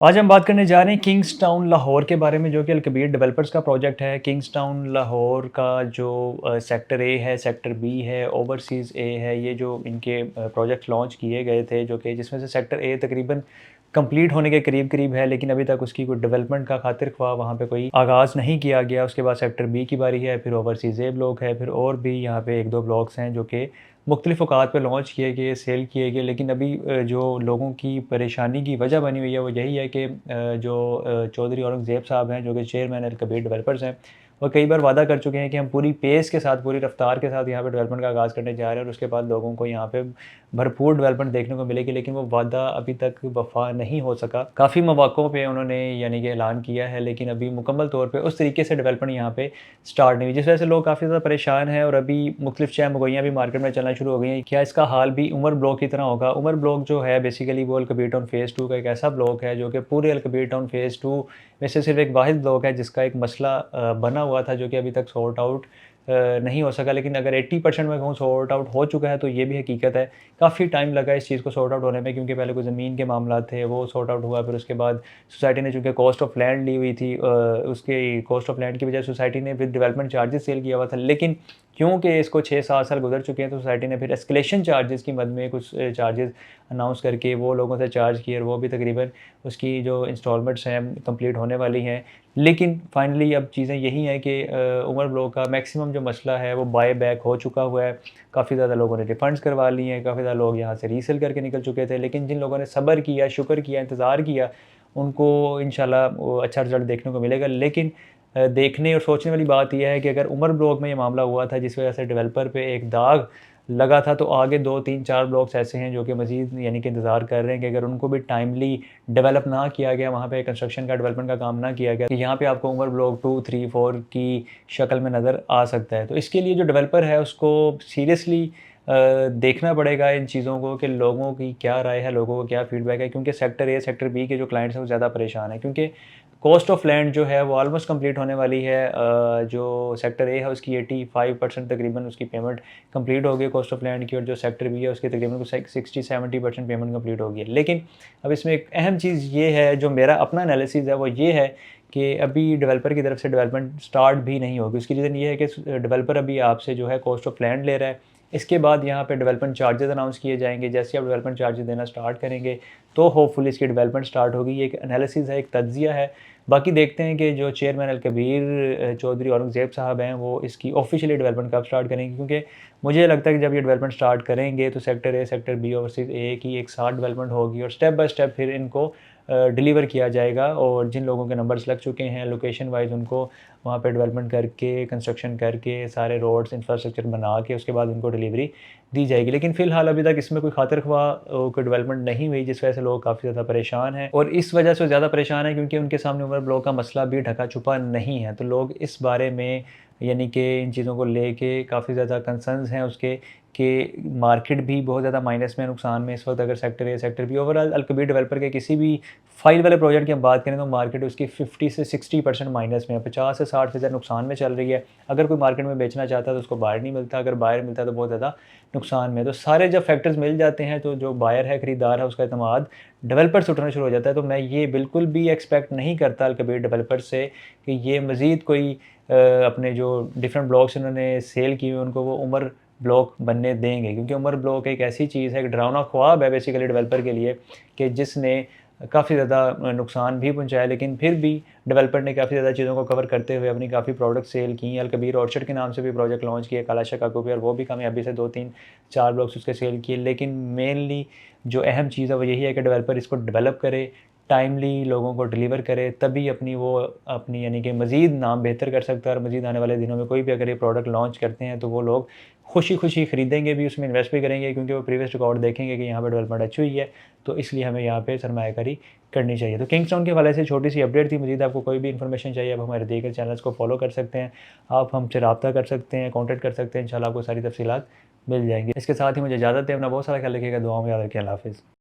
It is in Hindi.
आज हम बात करने जा रहे हैं किंग्स टाउन लाहौर के बारे में, जो कि अलकबीर डेवलपर्स का प्रोजेक्ट है। किंग्स टाउन लाहौर का जो सेक्टर ए है, सेक्टर बी है, ओवरसीज़ ए है, ये जो इनके प्रोजेक्ट लॉन्च किए गए थे, जो कि जिसमें से सेक्टर ए तकरीबन कंप्लीट होने के करीब करीब है, लेकिन अभी तक उसकी कोई डेवलपमेंट का खातिर ख्वाह वहाँ पे कोई आगाज़ नहीं किया गया। उसके बाद सेक्टर बी की बारी है, फिर ओवरसीज़ ए ब्लॉक है, फिर और भी यहाँ पे एक दो ब्लॉक्स हैं जो कि मुख्तलिफ़ औकात पे लॉन्च किए गए, सेल किए गए। लेकिन अभी जो लोगों की परेशानी की वजह बनी हुई है वो यही है कि जो चौधरी औरंगज़ेब साहब हैं, जो कि चेयरमैन अलकबीर डेवलपर्स हैं, वो कई बार वादा कर चुके हैं कि हम पूरी पेस के साथ, पूरी रफ्तार के साथ यहाँ पे डेवलपमेंट का आगाज़ करने जा रहे हैं और उसके बाद लोगों को यहाँ पे भरपूर डेवलपमेंट देखने को मिलेगी। लेकिन वो वादा अभी तक वफ़ा नहीं हो सका। काफ़ी मौक़ों पे उन्होंने यानी कि ऐलान किया है, लेकिन अभी मुकम्मल तौर पे उस तरीके से डेवलपमेंट यहाँ पे स्टार्ट नहीं हुई, जिस वजह से लोग काफ़ी ज़्यादा परेशान हैं। और अभी मुख्तलिफ़ चह-मगोइयाँ भी मार्केट में चलना शुरू हो गई हैं। क्या इसका हाल भी उमर ब्लॉक की तरह होगा? उमर ब्लॉक जो है बेसिकली वो अलकबीर टाउन फ़ेज़ 2 का एक ऐसा ब्लॉक है जो कि पूरे अलकबीर टाउन फ़ेज़ 2 में से सिर्फ़ एक वाहिद ब्लॉक है जिसका एक मसला बना हुआ था, जो कि अभी तक सॉर्ट आउट नहीं हो सका। लेकिन अगर 80% मैं कहूँ सॉर्ट आउट हो चुका है, तो ये भी हकीकत है। काफ़ी टाइम लगा इस चीज़ को सॉर्ट आउट होने में, क्योंकि पहले कोई ज़मीन के मामला थे, वो सॉर्ट आउट हुआ। फिर उसके बाद सोसाइटी ने चूँकि कॉस्ट ऑफ लैंड ली हुई थी, उसके कॉस्ट ऑफ लैंड की वजह से सोसाइटी ने फिर डेवलपमेंट चार्जेस सेल किया हुआ था। लेकिन क्योंकि इसको 6-7 साल गुजर चुके हैं, तो सोसाइटी ने फिर एस्केलेशन चार्जेस की मद में कुछ चार्जेस अनाउंस करके वो लोगों से चार्ज किए, और वो भी तकरीबन उसकी जो इंस्टॉलमेंट्स हैं कंप्लीट होने वाली हैं। लेकिन फाइनली अब चीज़ें यही हैं कि उमर ब्लॉक का मैक्सिमम जो मसला है वो बाय बैक हो चुका हुआ है। काफ़ी ज़्यादा लोगों ने रिफंड्स करवा लिए हैं, काफ़ी ज़्यादा लोग यहाँ से रीसेल करके निकल चुके थे। लेकिन जिन लोगों ने सब्र किया, शुक्र किया, इंतज़ार किया, उनको इंशाल्लाह वो अच्छा रिज़ल्ट देखने को मिलेगा। लेकिन देखने और सोचने वाली बात ये है कि अगर उमर ब्लॉक में ये मामला हुआ था जिस वजह से डेवलपर पे एक दाग लगा था, तो आगे 2, 3, 4 ब्लॉक्स ऐसे हैं जो कि मज़ीद यानी कि इंतज़ार कर रहे हैं कि अगर उनको भी टाइमली डेवलप ना किया गया, वहाँ पे कंस्ट्रक्शन का, डेवलपमेंट का काम ना किया गया, कि यहाँ पे आपको उमर ब्लॉक 2, 3, 4 की शक्ल में नज़र आ सकता है। तो इसके लिए जो डेवलपर है उसको सीरियसली देखना पड़ेगा इन चीज़ों को, कि लोगों की क्या राय है, लोगों को क्या फीडबैक है। क्योंकि सेक्टर ए, सेक्टर बी के जो क्लाइंट्स हैं वो ज़्यादा परेशान हैं, क्योंकि कॉस्ट ऑफ लैंड जो है वो ऑलमोस्ट कंप्लीट होने वाली है। जो सेक्टर ए है उसकी 85% तकरीबन उसकी पेमेंट कंप्लीट हो गई कॉस्ट ऑफ लैंड की, और जो सेक्टर बी है उसकी तकरीबन 60-70% पेमेंट कंप्लीट हो गई है। लेकिन अब इसमें एक अहम चीज़ ये है, जो मेरा अपना एनालिसिस है वो ये है कि अभी डेवलपर की तरफ से डेवलपमेंट स्टार्ट भी नहीं होगी। उसकी रीज़न ये है कि डेवलपर अभी आपसे जो है कॉस्ट ऑफ लैंड ले रहा है। इसके बाद यहाँ पे डेवलपमेंट चार्जेस अनाउंस किए जाएंगे। जैसे आप डेवलपमेंट चार्जेस देना स्टार्ट करेंगे, तो होपफुली इसकी डेवलपमेंट स्टार्ट होगी। ये एक एनालिसिस है, एक तज्ज़िया है। बाकी देखते हैं कि जो चेयरमैन अलकबीर चौधरी औरंगज़ेब साहब हैं, वो इसकी ऑफिशियली डेवलपमेंट कब स्टार्ट करेंगे। क्योंकि मुझे लगता है कि जब ये डेवलपमेंट स्टार्ट करेंगे, तो sector A, sector B, overseas A की एक साथ डेवलपमेंट होगी, और स्टेप बाय स्टेप फिर इनको डिलीवर किया जाएगा। और जिन लोगों के नंबर्स लग चुके हैं लोकेशन वाइज, उनको वहाँ पे डेवलपमेंट करके, कंस्ट्रक्शन करके, सारे रोड्स, इंफ्रास्ट्रक्चर बना के उसके बाद उनको डिलीवरी दी जाएगी। लेकिन फ़िलहाल अभी तक इसमें कोई खातिर ख्वाह कोई डेवलपमेंट नहीं हुई, जिस वजह से लोग काफ़ी ज़्यादा परेशान हैं। और इस वजह से ज़्यादा परेशान हैं क्योंकि उनके सामने उमर ब्लॉक का मसला भी ढका छुपा नहीं है। तो लोग इस बारे में यानी कि इन चीज़ों को लेके काफ़ी ज़्यादा कंसर्न्स हैं उसके, कि मार्केट भी बहुत ज़्यादा माइनस में, नुकसान में इस वक्त। अगर sector A, sector B, overall Alkabir developer के किसी भी फाइल वाले प्रोजेक्ट की हम बात करें, तो मार्केट उसकी 50 से 60% माइनस में है, 50 से 60% नुकसान में चल रही है। अगर कोई मार्केट में बेचना चाहता है तो उसको बायर नहीं मिलता, अगर बायर मिलता है तो बहुत ज़्यादा नुकसान में है। तो सारे जब फैक्टर्स मिल जाते हैं, तो जो बायर है, खरीदार है, उसका एतमाद डेवलपर से उठना शुरू हो जाता है। तो मैं ये बिल्कुल भी एक्सपेक्ट नहीं करता अलकबीर डेवलपर से कि ये मज़ीद कोई अपने जो डिफरेंट ब्लॉक्स उन्होंने सेल किए हुए, उनको वो उमर ब्लॉक बनने देंगे। क्योंकि उमर ब्लॉक एक ऐसी चीज़ है, एक डरावना ख्वाब है बेसिकली डेवलपर के लिए, कि जिसने काफ़ी ज़्यादा नुकसान भी पहुँचाया। लेकिन फिर भी डेवलपर ने काफ़ी ज़्यादा चीज़ों को कवर करते हुए अपनी काफ़ी प्रोडक्ट सेल की। अलकबीर ऑर्चर्ड के नाम से भी प्रोजेक्ट लॉन्च किया कालाशा काकू पे, और वो भी कामयाबी से 2-3-4 ब्लॉक्स उसके सेल किए। लेकिन मेनली जो अहम चीज़ है वो यही है कि डेवलपर इसको डेवलप करे, टाइमली लोगों को डिलीवर करे, तभी अपनी यानी कि मज़ीद नाम बेहतर कर सकता है। और मज़ीद आने वाले दिनों में कोई भी अगर ये प्रोडक्ट लॉन्च करते हैं, तो वो लोग खुशी-खुशी खरीदेंगे भी, उसमें इन्वेस्ट भी करेंगे, क्योंकि वो प्रीवियस रिकॉर्ड देखेंगे कि यहाँ पे डेवलपमेंट अच्छी हुई है। तो इसलिए हमें यहाँ पे सरमायाकारी करनी चाहिए। तो किंग्स टाउन के हवाले से छोटी-सी अपडेट थी। मज़ीद आपको कोई भी इन्फॉर्मेशन चाहिए, आप हमारे दिए गए चैनल्स को फॉलो कर सकते हैं। आप हमसे राब्ता कर सकते हैं, कॉन्टैक्ट कर सकते हैं। इंशाल्लाह आपको सारी तफ़सीलात मिल जाएँगी। इसके साथ ही मुझे इजाज़त है। अपना बहुत सारा ख्याल रखिएगा। दुआओं में याद रखिए। अल्लाह हाफ़िज़।